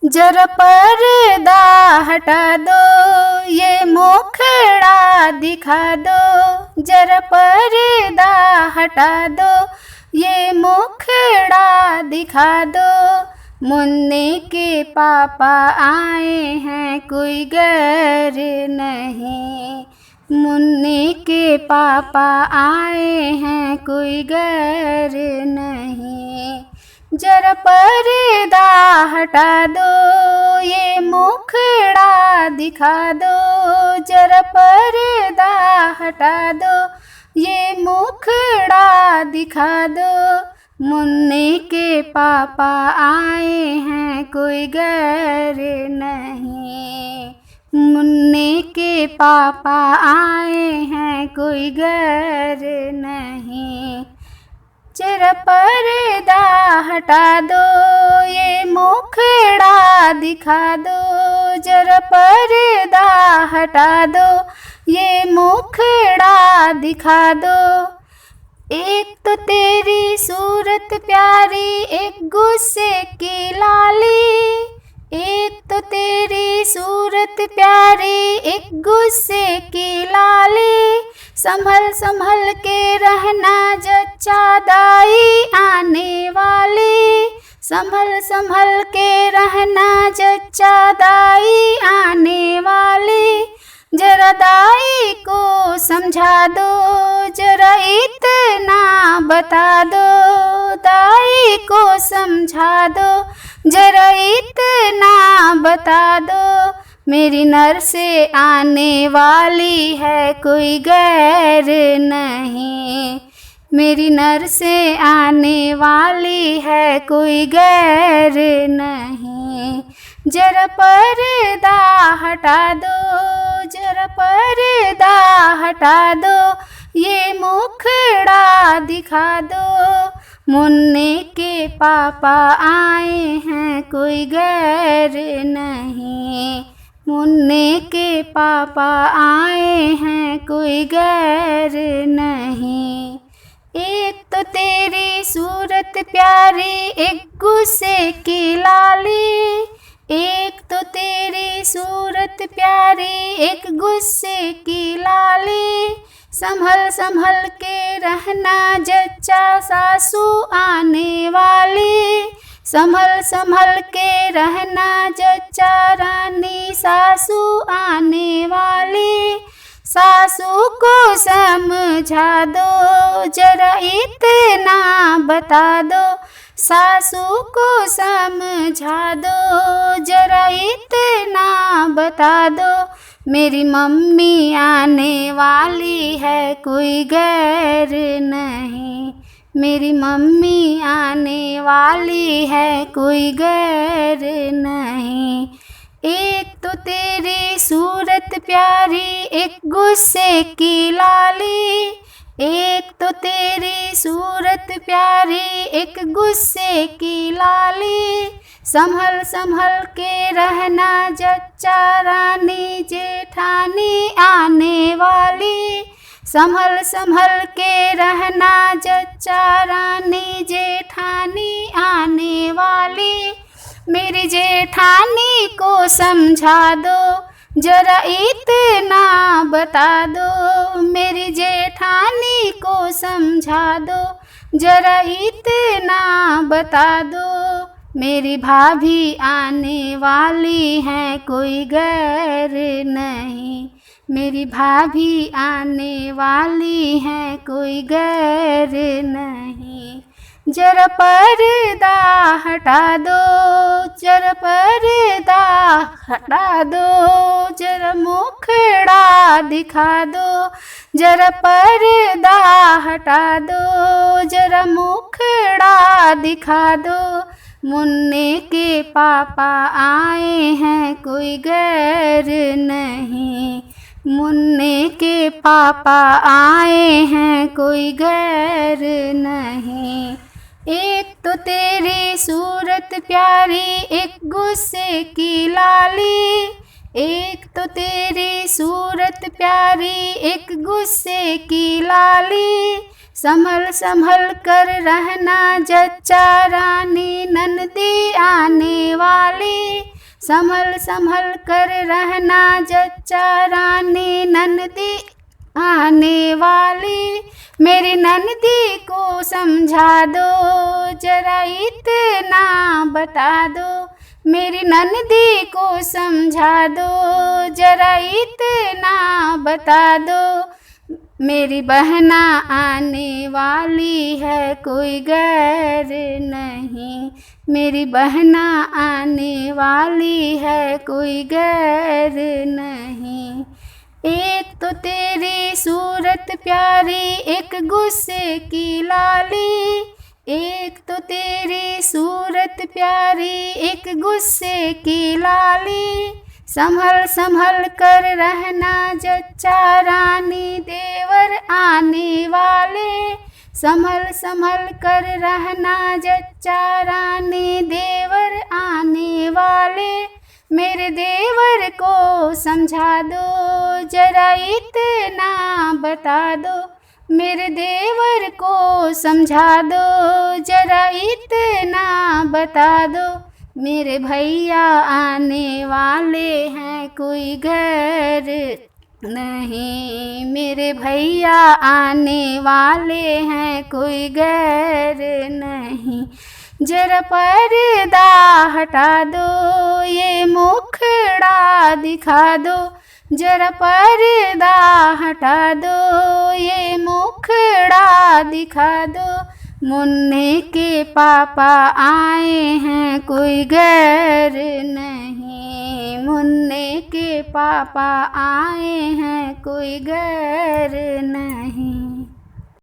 जरा पर्दा हटा दो, ये मुखड़ा दिखा दो। जरा पर्दा हटा दो, ये मुखड़ा दिखा दो। मुन्ने के पापा आए हैं, कोई गैर नहीं। मुन्ने के पापा आए हैं, कोई गैर नहीं। जरा पर्दा हटा दो, ये मुखड़ा दिखा दो। जरा पर्दा हटा दो, ये मुखड़ा दिखा दो। मुन्ने के पापा आए हैं, कोई गैर नहीं। मुन्ने के पापा आए हैं, कोई गैर नहीं। जरा पर्दा हटा दो, ये मुखड़ा दिखा दो। जरा पर्दा हटा दो, ये मुखड़ा दिखा दो। एक तो तेरी सूरत प्यारी, एक गुस्से की लाली। एक तो तेरी सूरत प्यारी, एक गुस्से की लाली। संभल संभल के रहना जच्चा दाई आने वाली। संभल संभल के रहना जच्चा दाई आने वाली। जरा दाई को समझा दो, जरा इतना बता दो। दाई को समझा दो, जरा इतना बता दो। मेरी नर से आने वाली है, कोई गैर नहीं। मेरी नर से आने वाली है, कोई गैर नहीं। जरा पर्दा हटा दो, जरा पर्दा हटा दो। ये मुखड़ा दिखा दो। मुन्ने के पापा आए हैं, कोई गैर नहीं। मुन्ने के पापा आए हैं, कोई गैर नहीं। एक तो तेरी सूरत प्यारी, एक गुस्से की लाली। एक तो तेरी सूरत प्यारी, एक गुस्से की लाली। संभल संभल के रहना जच्चा सासू आने वाली। संभल संभल के रहना जच्चा रानी सासू आने वाली। सासू को समझा दो, जरा इतना बता दो। सासू को समझा दो, जरा इतना बता दो। मेरी मम्मी आने वाली है, कोई गैर नहीं। मेरी मम्मी आने वाली है, कोई गैर नहीं। एक तो तेरी सूरत प्यारी, एक गुस्से की लाली। एक तो तेरी सूरत प्यारी, एक गुस्से की लाली। संभल संभल के रहना जच्चा रानी जेठानी आने वाली। संभल संभल के रहना जच्चा रानी जेठानी आने वाली। मेरी जेठानी को समझा दो, जरा इतना बता दो। मेरी जेठानी को समझा दो, जरा इतना बता दो। मेरी भाभी आने वाली है, कोई गैर नहीं। मेरी भाभी आने वाली है, कोई गैर नहीं। जरा पर्दा हटा दो, जरा पर्दा हटा दो। जरा मुखड़ा दिखा दो, जरा पर्दा हटा दो। जरा मुखड़ा दिखा दो। मुन्ने के पापा आए हैं, कोई गैर नहीं। मुन्ने के पापा आए हैं, कोई गैर नहीं। एक तो तेरी सूरत प्यारी, एक गुस्से की लाली। एक तो तेरी सूरत प्यारी, एक गुस्से की लाली। संभल संभल कर रहना जच्चा रानी नंदी आने वाली। संभल संभल कर रहना जच्चा रानी नंदी आने वाली, मेरी नंदी को समझा दो जरा इतना बता दो, मेरी नंदी को समझा दो जरा इतना बता दो, मेरी बहना आने वाली है कोई गैर नहीं, मेरी बहना आने वाली है कोई गैर नहीं। एक तो तेरी सूरत प्यारी एक गुस्से की लाली, एक तो तेरी सूरत प्यारी एक गुस्से की लाली, संभल संभल कर रहना जच्चा रानी देवर आने वाले, संभल संभल कर रहना जच्चा रानी देवर आने वाले, मेरे देवर को समझा दो जरा इतना बता दो, मेरे देवर को समझा दो जरा इतना बता दो, मेरे भैया आने वाले हैं कोई गैर नहीं, मेरे भैया आने वाले हैं कोई गैर नहीं, जरा पर्दा हटा दो ये मुखड़ा दिखा दो, जरा पर्दा हटा दो ये मुखड़ा दिखा दो, मुन्ने के पापा आए हैं कोई गैर नहीं, मुन्ने के पापा आए हैं कोई गैर नहीं।